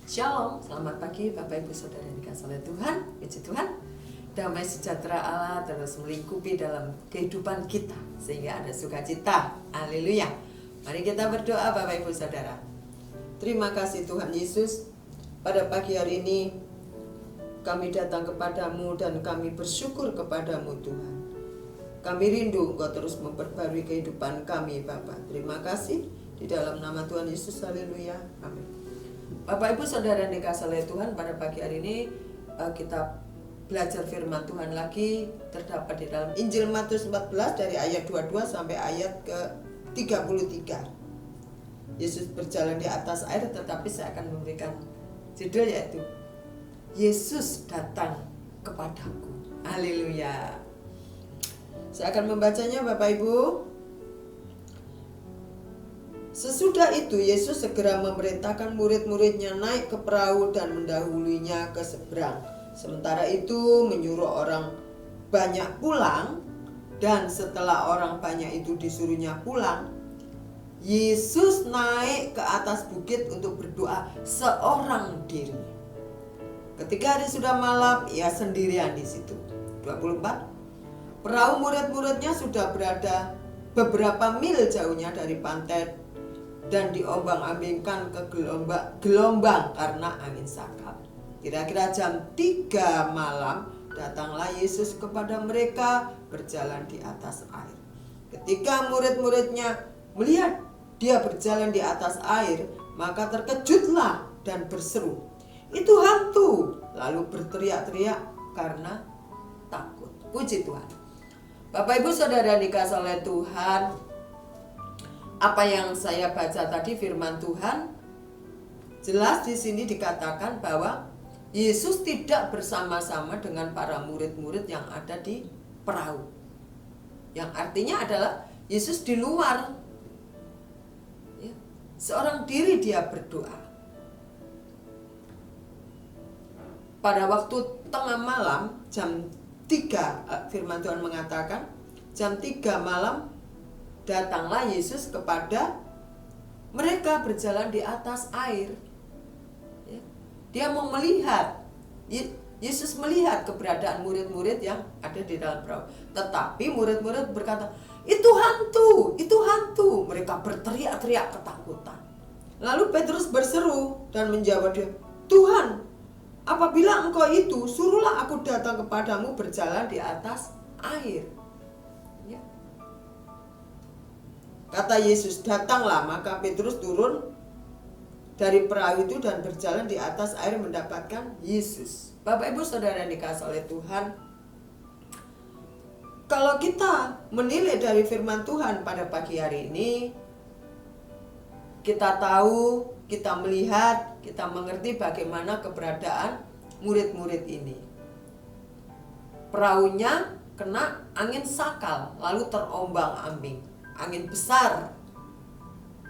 Shalom, selamat pagi Bapak Ibu Saudara yang dikasihi oleh Tuhan. Puji Tuhan, damai sejahtera Allah terus melingkupi dalam kehidupan kita sehingga ada sukacita. Haleluya. Mari kita berdoa Bapak Ibu Saudara. Terima kasih Tuhan Yesus, pada pagi hari ini kami datang kepadamu dan kami bersyukur kepadamu Tuhan. Kami rindu Engkau terus memperbarui kehidupan kami Bapa. Terima kasih di dalam nama Tuhan Yesus. Haleluya. Amin. Bapak Ibu Saudara yang dikasihi oleh Tuhan, pada pagi hari ini kita belajar firman Tuhan lagi, terdapat di dalam Injil Matius 14 dari ayat 22 sampai ayat ke-33. Yesus berjalan di atas air, tetapi saya akan memberikan judul yaitu Yesus datang kepadaku. Haleluya. Saya akan membacanya Bapak Ibu. Sesudah itu Yesus segera memerintahkan murid-muridnya naik ke perahu dan mendahulunya ke seberang. Sementara itu menyuruh orang banyak pulang, dan setelah orang banyak itu disuruhnya pulang, Yesus naik ke atas bukit untuk berdoa seorang diri. Ketika hari sudah malam, ia sendirian di situ. 24. Perahu murid-muridnya sudah berada beberapa mil jauhnya dari pantai dan diombang-ambingkan ke gelombang karena angin sakal. Kira-kira jam 3 malam datanglah Yesus kepada mereka berjalan di atas air. Ketika murid-muridnya melihat dia berjalan di atas air, maka terkejutlah dan berseru, "Itu hantu!" Lalu berteriak-teriak karena takut. Puji Tuhan. Bapak Ibu Saudara dikasihi oleh Tuhan, apa yang saya baca tadi firman Tuhan, jelas di sini dikatakan bahwa Yesus tidak bersama-sama dengan para murid-murid yang ada di perahu. Yang artinya adalah Yesus di luar. Ya, seorang diri dia berdoa. Pada waktu tengah malam, jam 3, firman Tuhan mengatakan, jam 3 malam datanglah Yesus kepada mereka berjalan di atas air. Ya. Dia mau melihat, Yesus melihat keberadaan murid-murid yang ada di dalam perahu. Tetapi murid-murid berkata, "Itu hantu, itu hantu." Mereka berteriak-teriak ketakutan. Lalu Petrus berseru dan menjawab dia, "Tuhan, apabila Engkau itu, suruhlah aku datang kepadamu berjalan di atas air." Ya. Kata Yesus, "Datanglah." Maka Petrus turun dari perahu itu dan berjalan di atas air mendapatkan Yesus. Bapak Ibu Saudara yang dikasihi oleh Tuhan, kalau kita menilai dari firman Tuhan pada pagi hari ini, kita tahu, kita melihat, kita mengerti bagaimana keberadaan murid-murid ini. Perahunya kena angin sakal, lalu terombang-ambing. Angin besar,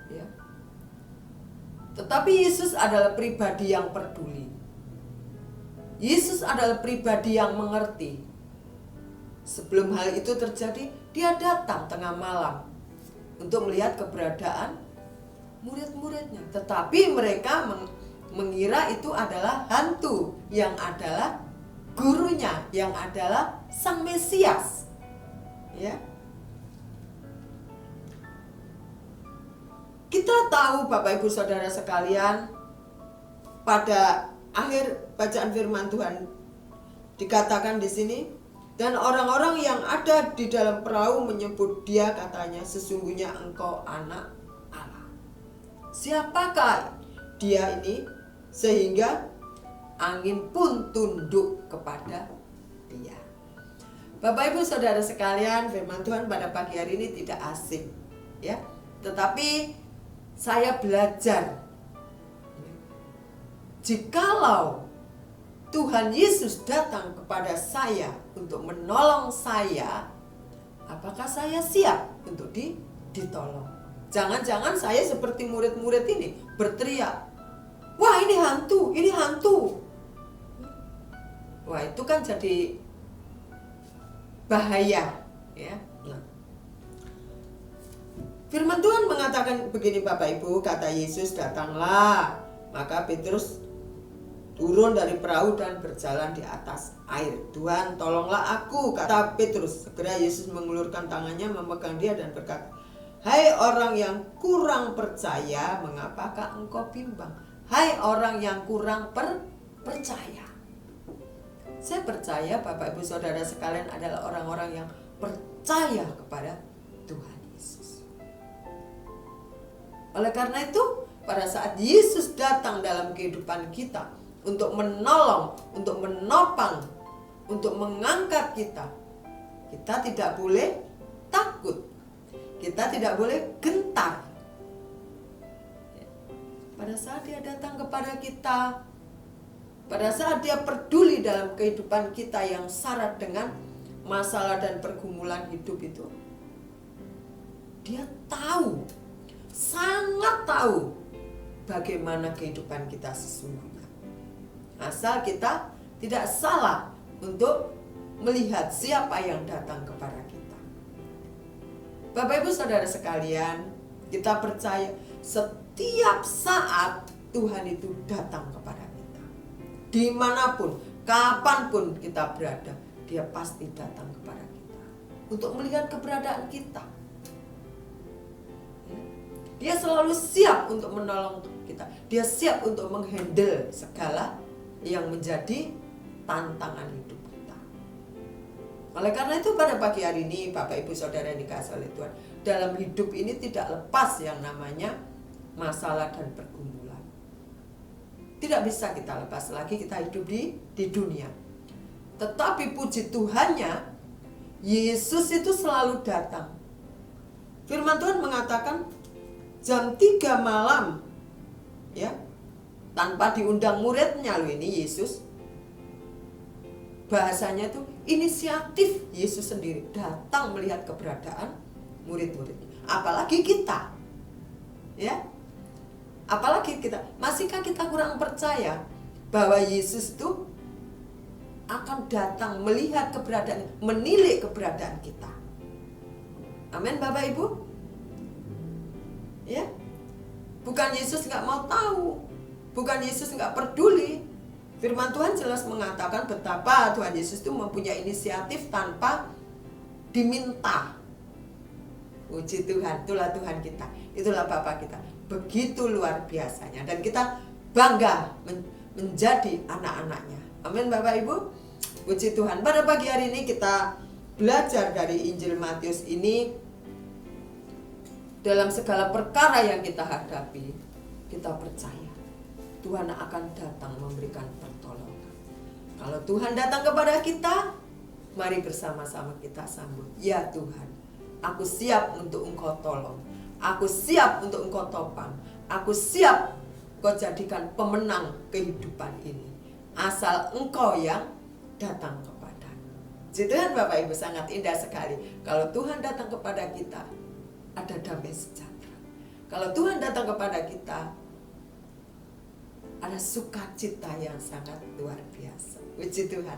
ya. Tetapi Yesus adalah pribadi yang peduli. Yesus adalah pribadi yang mengerti. Sebelum hal itu terjadi, dia datang tengah malam untuk melihat keberadaan murid-muridnya. Tetapi mereka mengira itu adalah hantu, yang adalah gurunya, yang adalah Sang Mesias, ya. Kita tahu Bapak Ibu Saudara sekalian, pada akhir bacaan firman Tuhan dikatakan di sini, dan orang-orang yang ada di dalam perahu menyebut dia, katanya, "Sesungguhnya Engkau Anak Allah." Siapakah dia ini sehingga angin pun tunduk kepada dia? Bapak Ibu Saudara sekalian, firman Tuhan pada pagi hari ini tidak asing, ya. Tetapi saya belajar, jikalau Tuhan Yesus datang kepada saya untuk menolong saya, apakah saya siap untuk ditolong? Jangan-jangan saya seperti murid-murid ini berteriak, "Wah, ini hantu, ini hantu." Wah, itu kan jadi bahaya, ya. Nah, firman Tuhan mengatakan begini Bapak Ibu, kata Yesus, "Datanglah." Maka Petrus turun dari perahu dan berjalan di atas air. Tuhan, tolonglah aku, kata Petrus. Segera Yesus mengulurkan tangannya, memegang dia dan berkata, hai orang yang kurang percaya, mengapakah engkau bimbang? Hai orang yang kurang percaya. Saya percaya Bapak Ibu Saudara sekalian adalah orang-orang yang percaya kepada Tuhan Yesus. Oleh karena itu, pada saat Yesus datang dalam kehidupan kita untuk menolong, untuk menopang, untuk mengangkat kita, kita tidak boleh takut, kita tidak boleh gentar. Pada saat dia datang kepada kita, pada saat dia peduli dalam kehidupan kita yang syarat dengan masalah dan pergumulan hidup itu, dia tahu, sangat tahu bagaimana kehidupan kita sesungguhnya. Asal kita tidak salah untuk melihat siapa yang datang kepada kita. Bapak Ibu Saudara sekalian, kita percaya setiap saat Tuhan itu datang kepada kita. Dimanapun, kapanpun kita berada, dia pasti datang kepada kita untuk melihat keberadaan kita. Dia selalu siap untuk menolong kita. Dia siap untuk menghandle segala yang menjadi tantangan hidup kita. Oleh karena itu pada pagi hari ini Bapak Ibu Saudara yang dikasihi oleh Tuhan, dalam hidup ini tidak lepas yang namanya masalah dan pergumulan. Tidak bisa kita lepas lagi kita hidup di dunia. Tetapi puji Tuhannya, Yesus itu selalu datang. Firman Tuhan mengatakan jam 3 malam, ya, tanpa diundang muridnya loh ini Yesus. Bahasanya tuh inisiatif Yesus sendiri datang melihat keberadaan murid-muridnya. Apalagi kita, ya, apalagi kita. Masihkah kita kurang percaya bahwa Yesus tuh akan datang melihat keberadaan, menilik keberadaan kita? Amin Bapak Ibu. Ya, bukan Yesus nggak mau tahu, bukan Yesus nggak peduli. Firman Tuhan jelas mengatakan betapa Tuhan Yesus itu mempunyai inisiatif tanpa diminta. Puji Tuhan, itulah Tuhan kita, itulah Bapa kita. Begitu luar biasanya dan kita bangga menjadi anak-anaknya. Amin Bapak Ibu. Puji Tuhan. Pada pagi hari ini kita belajar dari Injil Matius ini. Dalam segala perkara yang kita hadapi, kita percaya Tuhan akan datang memberikan pertolongan. Kalau Tuhan datang kepada kita, mari bersama-sama kita sambut. Ya Tuhan, aku siap untuk Engkau tolong. Aku siap untuk Engkau topang. Aku siap Engkau jadikan pemenang kehidupan ini. Asal Engkau yang datang kepada. Tuhan Bapak Ibu, sangat indah sekali. Kalau Tuhan datang kepada kita, ada damai sejahtera. Kalau Tuhan datang kepada kita, ada sukacita yang sangat luar biasa. Puji Tuhan.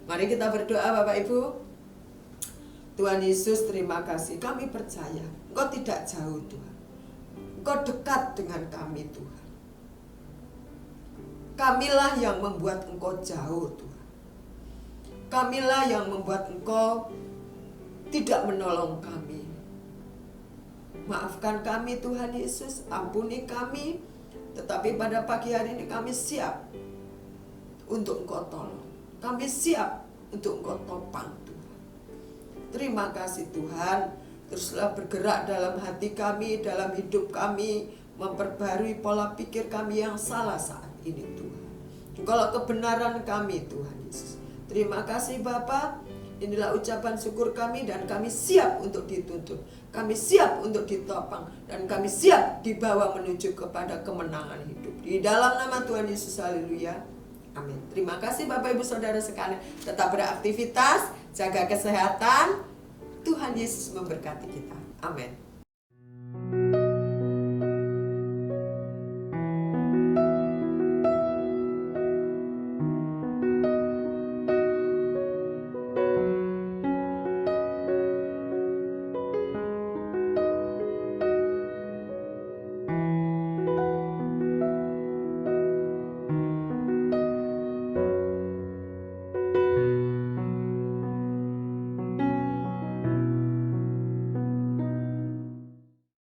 Mari kita berdoa Bapak Ibu. Tuhan Yesus, terima kasih. Kami percaya Engkau tidak jauh Tuhan. Engkau dekat dengan kami Tuhan. Kamilah yang membuat Engkau jauh Tuhan. Kamilah yang membuat Engkau tidak menolong kami. Maafkan kami Tuhan Yesus, ampuni kami. Tetapi pada pagi hari ini kami siap untuk Engkau tolong. Kami siap untuk Engkau topang Tuhan. Terima kasih Tuhan. Teruslah bergerak dalam hati kami, dalam hidup kami, memperbarui pola pikir kami yang salah saat ini Tuhan. Engkaulah kebenaran kami Tuhan Yesus. Terima kasih Bapa. Inilah ucapan syukur kami dan kami siap untuk dituntun. Kami siap untuk ditopang dan kami siap dibawa menuju kepada kemenangan hidup. Di dalam nama Tuhan Yesus, haleluya. Amin. Terima kasih Bapak Ibu Saudara sekalian. Tetap beraktivitas, jaga kesehatan. Tuhan Yesus memberkati kita. Amin.